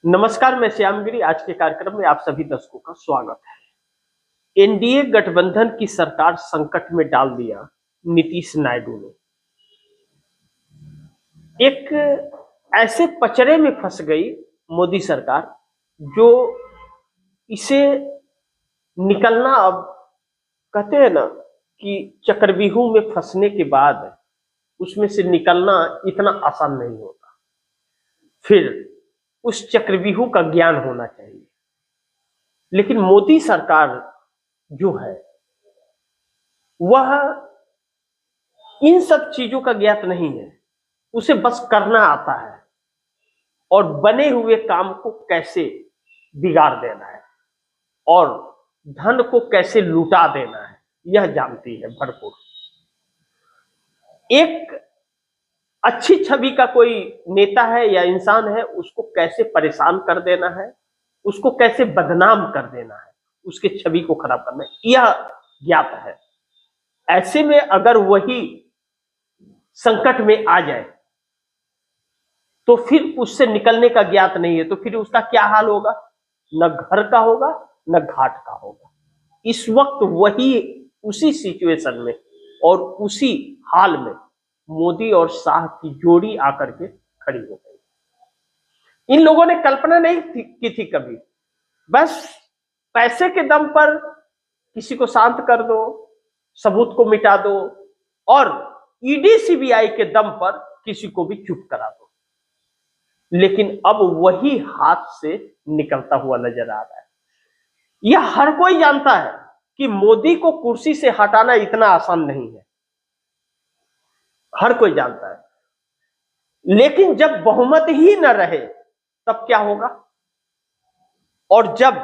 नमस्कार, मैं श्यामगिरी। आज के कार्यक्रम में आप सभी दर्शकों का स्वागत है। एनडीए गठबंधन की सरकार संकट में डाल दिया नीतीश नायडू ने। एक ऐसे पचड़े में फंस गई मोदी सरकार, जो इसे निकलना, अब कहते हैं ना कि चक्रव्यूह में फंसने के बाद उसमें से निकलना इतना आसान नहीं होता। फिर उस चक्रव्यूह का ज्ञान होना चाहिए। लेकिन मोदी सरकार जो है वह इन सब चीजों का ज्ञात नहीं है। उसे बस करना आता है और बने हुए काम को कैसे बिगाड़ देना है और धन को कैसे लुटा देना है, यह जानती है भरपूर। एक अच्छी छवि का कोई नेता है या इंसान है, उसको कैसे परेशान कर देना है, उसको कैसे बदनाम कर देना है, उसके छवि को खराब करना है, यह ज्ञात है। ऐसे में अगर वही संकट में आ जाए तो फिर उससे निकलने का ज्ञात नहीं है, तो फिर उसका क्या हाल होगा? न घर का होगा न घाट का होगा। इस वक्त वही उसी सिचुएशन में और उसी हाल में मोदी और शाह की जोड़ी आकर के खड़ी हो गई। इन लोगों ने कल्पना नहीं की थी कभी। बस पैसे के दम पर किसी को शांत कर दो, सबूत को मिटा दो और ईडी सीबीआई के दम पर किसी को भी चुप करा दो। लेकिन अब वही हाथ से निकलता हुआ नजर आ रहा है। यह हर कोई जानता है कि मोदी को कुर्सी से हटाना इतना आसान नहीं है, हर कोई जानता है। लेकिन जब बहुमत ही न रहे तब क्या होगा? और जब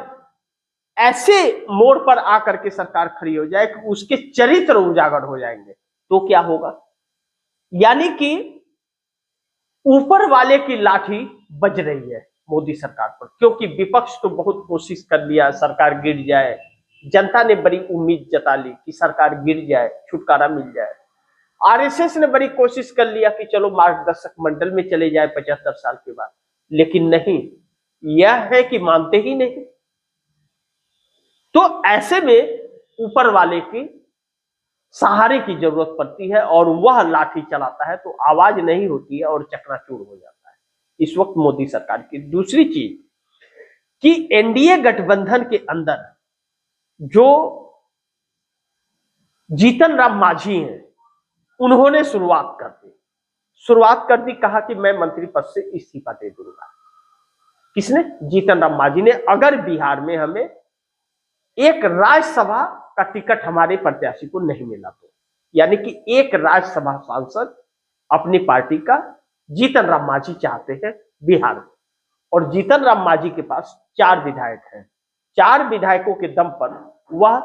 ऐसे मोड़ पर आकर के सरकार खड़ी हो जाए कि उसके चरित्र उजागर हो जाएंगे तो क्या होगा? यानी कि ऊपर वाले की लाठी बज रही है मोदी सरकार पर, क्योंकि विपक्ष तो बहुत कोशिश कर लिया सरकार गिर जाए। जनता ने बड़ी उम्मीद जता ली कि सरकार गिर जाए, छुटकारा मिल जाए। आरएसएस ने बड़ी कोशिश कर लिया कि चलो मार्गदर्शक मंडल में चले जाए 75 साल के बाद, लेकिन नहीं, यह है कि मानते ही नहीं। तो ऐसे में ऊपर वाले की सहारे की जरूरत पड़ती है और वह लाठी चलाता है तो आवाज नहीं होती है और चकनाचूर हो जाता है इस वक्त मोदी सरकार की। दूसरी चीज कि एनडीए गठबंधन के अंदर जो जीतन राम मांझी हैं, उन्होंने शुरुआत कर दी, कहा कि मैं मंत्री पद से इस्तीफा दे दूंगा। किसने? जीतन राम मांझी ने। अगर बिहार में हमें एक राज्यसभा का टिकट हमारे प्रत्याशी को नहीं मिला तो, यानी कि एक राज्यसभा सांसद अपनी पार्टी का जीतन राम मांझी चाहते हैं बिहार में। और जीतन राम मांझी के पास 4 विधायक हैं। 4 विधायकों के दम पर वह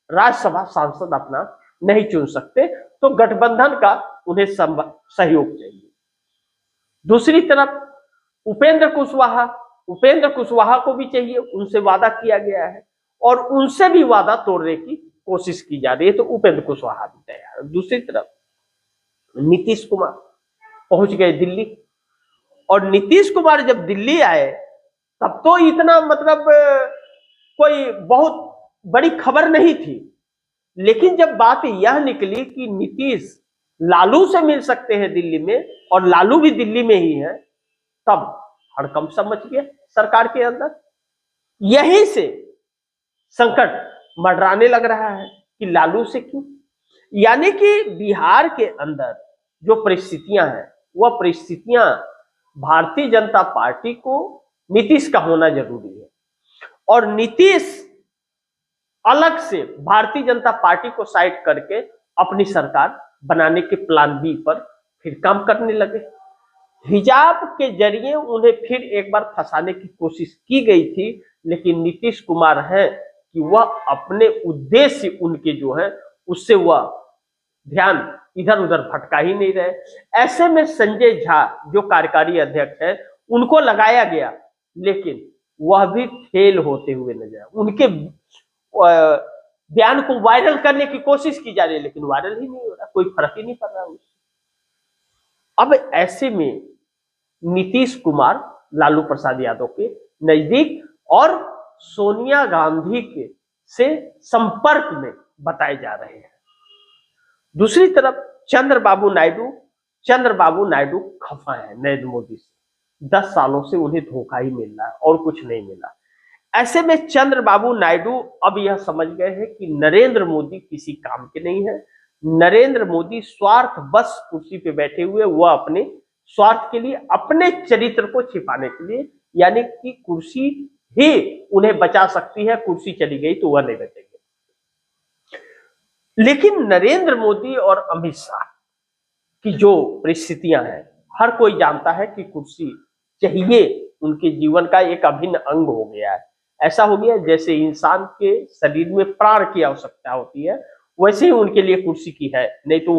राज्यसभा सांसद अपना नहीं चुन सकते, तो गठबंधन का उन्हें सहयोग चाहिए। दूसरी तरफ उपेंद्र कुशवाहा को भी चाहिए, उनसे वादा किया गया है और उनसे भी वादा तोड़ने की कोशिश की जा रही है, तो उपेंद्र कुशवाहा भी तैयार है। दूसरी तरफ नीतीश कुमार पहुंच गए दिल्ली, और नीतीश कुमार जब दिल्ली आए तब तो इतना मतलब कोई बहुत बड़ी खबर नहीं थी। लेकिन जब बात यह निकली कि नीतीश लालू से मिल सकते हैं दिल्ली में और लालू भी दिल्ली में ही है, तब हड़कंप सा मच गया सरकार के अंदर। यहीं से संकट मंडराने लग रहा है कि लालू से क्यों। यानी कि बिहार के अंदर जो परिस्थितियां हैं, वह परिस्थितियां भारतीय जनता पार्टी को नीतीश का होना जरूरी है, और नीतीश अलग से भारतीय जनता पार्टी को साइड करके अपनी सरकार बनाने के प्लान बी पर फिर काम करने लगे। हिजाब के जरिए उन्हें फिर एक बार फंसाने की कोशिश की गई थी, लेकिन नीतीश कुमार है कि वह अपने उद्देश्य उनके जो है उससे वह ध्यान इधर उधर भटका ही नहीं रहे। ऐसे में संजय झा जो कार्यकारी अध्यक्ष है, उनको लगाया गया, लेकिन वह भी फेल होते हुए नजर आए। उनके बयान को वायरल करने की कोशिश की जा रही है, लेकिन वायरल ही नहीं हो रहा, कोई फर्क ही नहीं पड़ रहा उससे। अब ऐसे में नीतीश कुमार लालू प्रसाद यादव के नजदीक और सोनिया गांधी के से संपर्क में बताए जा रहे हैं। दूसरी तरफ चंद्रबाबू नायडू खफा है नरेंद्र मोदी से। 10 सालों से उन्हें धोखा ही मिल रहा है और कुछ नहीं मिला। ऐसे में चंद्रबाबू नायडू अब यह समझ गए हैं कि नरेंद्र मोदी किसी काम के नहीं है। नरेंद्र मोदी स्वार्थ बस कुर्सी पे बैठे हुए, वह अपने स्वार्थ के लिए, अपने चरित्र को छिपाने के लिए, यानी कि कुर्सी ही उन्हें बचा सकती है, कुर्सी चली गई तो वह नहीं बचेंगे। लेकिन नरेंद्र मोदी और अमित शाह की जो परिस्थितियां हैं, हर कोई जानता है कि कुर्सी चाहिए, उनके जीवन का एक अभिन्न अंग हो गया है। ऐसा हो गया जैसे इंसान के शरीर में प्राण की आवश्यकता होती है, वैसे ही उनके लिए कुर्सी की है, नहीं तो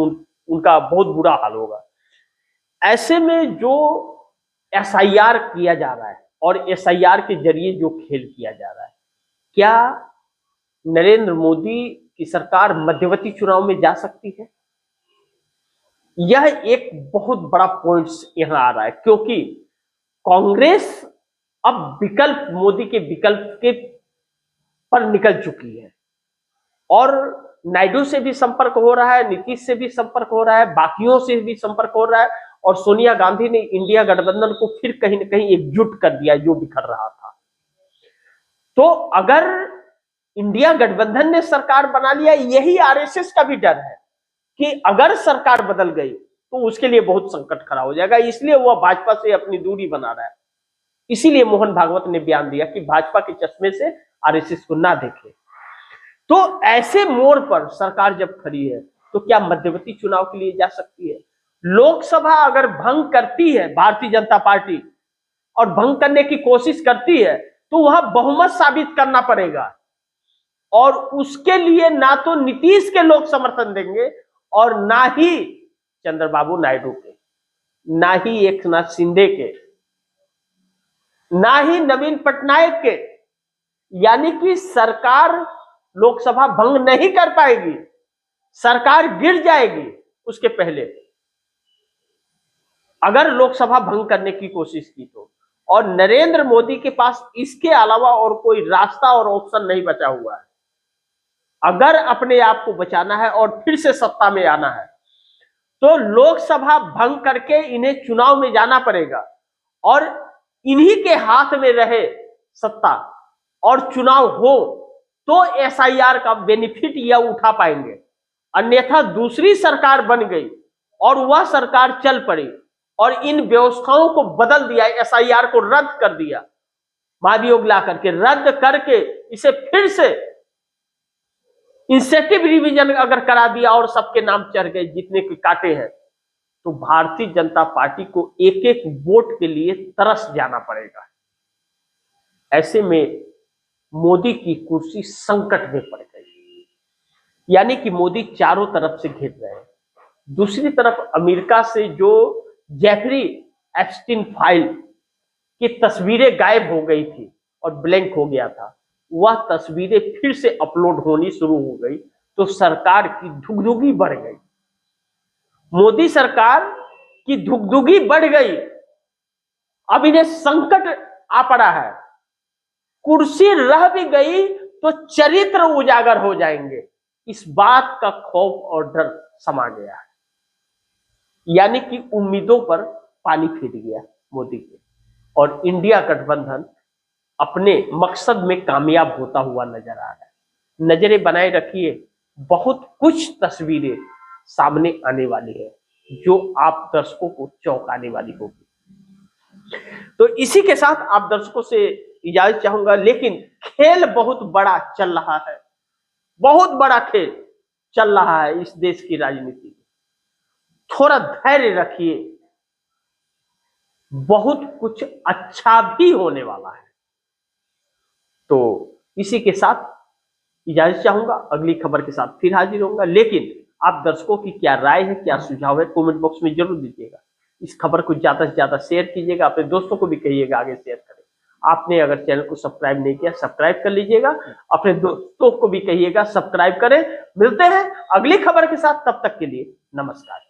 उनका बहुत बुरा हाल होगा। ऐसे में जो एसआईआर किया जा रहा है और एसआईआर के जरिए जो खेल किया जा रहा है, क्या नरेंद्र मोदी की सरकार मध्यवर्ती चुनाव में जा सकती है? यह एक बहुत बड़ा पॉइंट यहां आ रहा है, क्योंकि कांग्रेस अब विकल्प, मोदी के विकल्प के पर निकल चुकी है और नायडू से भी संपर्क हो रहा है, नीतीश से भी संपर्क हो रहा है, बाकियों से भी संपर्क हो रहा है और सोनिया गांधी ने इंडिया गठबंधन को फिर कहीं न कहीं एकजुट कर दिया जो बिखर रहा था। तो अगर इंडिया गठबंधन ने सरकार बना लिया, यही आरएसएस का भी डर है कि अगर सरकार बदल गई तो उसके लिए बहुत संकट खड़ा हो जाएगा, इसलिए वह भाजपा से अपनी दूरी बना रहा है। इसीलिए मोहन भागवत ने बयान दिया कि भाजपा के चश्मे से आरएसएस को ना देखे। तो ऐसे मोड़ पर सरकार जब खड़ी है तो क्या मध्यवर्ती चुनाव के लिए जा सकती है? लोकसभा अगर भंग करती है भारतीय जनता पार्टी और भंग करने की कोशिश करती है तो वह बहुमत साबित करना पड़ेगा और उसके लिए ना तो नीतीश के लोग समर्थन देंगे और ना ही चंद्रबाबू नायडू के, ना ही एकनाथ शिंदे के, ना ही नवीन पटनायक के। यानी कि सरकार लोकसभा भंग नहीं कर पाएगी, सरकार गिर जाएगी उसके पहले अगर लोकसभा भंग करने की कोशिश की तो। और नरेंद्र मोदी के पास इसके अलावा और कोई रास्ता और ऑप्शन नहीं बचा हुआ है। अगर अपने आप को बचाना है और फिर से सत्ता में आना है तो लोकसभा भंग करके इन्हें चुनाव में जाना पड़ेगा और इन्हीं के हाथ में रहे सत्ता और चुनाव हो तो एसआईआर का बेनिफिट यह उठा पाएंगे। अन्यथा दूसरी सरकार बन गई और वह सरकार चल पड़ी और इन व्यवस्थाओं को बदल दिया, एसआईआर को रद्द कर दिया, महाभियोग ला करके रद्द करके इसे फिर से इंसेटिव रिवीजन अगर करा दिया और सबके नाम चढ़ गए जितने के काटे हैं, तो भारतीय जनता पार्टी को एक एक वोट के लिए तरस जाना पड़ेगा। ऐसे में मोदी की कुर्सी संकट में पड़ गई, यानी कि मोदी चारों तरफ से घिर रहे हैं। दूसरी तरफ अमेरिका से जो जेफरी एप्स्टीन फाइल की तस्वीरें गायब हो गई थी और ब्लैंक हो गया था, वह तस्वीरें फिर से अपलोड होनी शुरू हो गई तो सरकार की धुगधुगी बढ़ गई। मोदी सरकार की धुगधुगी बढ़ गई, अब इन्हें संकट आ पड़ा है। कुर्सी रह भी गई तो चरित्र उजागर हो जाएंगे, इस बात का खौफ और डर समा गया है। यानी कि उम्मीदों पर पानी फिर गया मोदी के और इंडिया गठबंधन अपने मकसद में कामयाब होता हुआ नजर आ रहा है। नजरें बनाए रखिए, बहुत कुछ तस्वीरें सामने आने वाली है जो आप दर्शकों को चौंकाने वाली होगी। तो इसी के साथ आप दर्शकों से इजाजत चाहूंगा, लेकिन खेल बहुत बड़ा चल रहा है, बहुत बड़ा खेल चल रहा है इस देश की राजनीति में। थोड़ा धैर्य रखिए, बहुत कुछ अच्छा भी होने वाला है। तो इसी के साथ इजाजत चाहूंगा, अगली खबर के साथ फिर हाजिर होऊंगा। लेकिन आप दर्शकों की क्या राय है, क्या सुझाव है, कमेंट बॉक्स में जरूर दीजिएगा। इस खबर को ज्यादा से ज्यादा शेयर कीजिएगा, अपने दोस्तों को भी कहिएगा आगे शेयर करें। आपने अगर चैनल को सब्सक्राइब नहीं किया, सब्सक्राइब कर लीजिएगा, अपने दोस्तों को भी कहिएगा सब्सक्राइब करें। मिलते हैं अगली खबर के साथ, तब तक के लिए नमस्कार।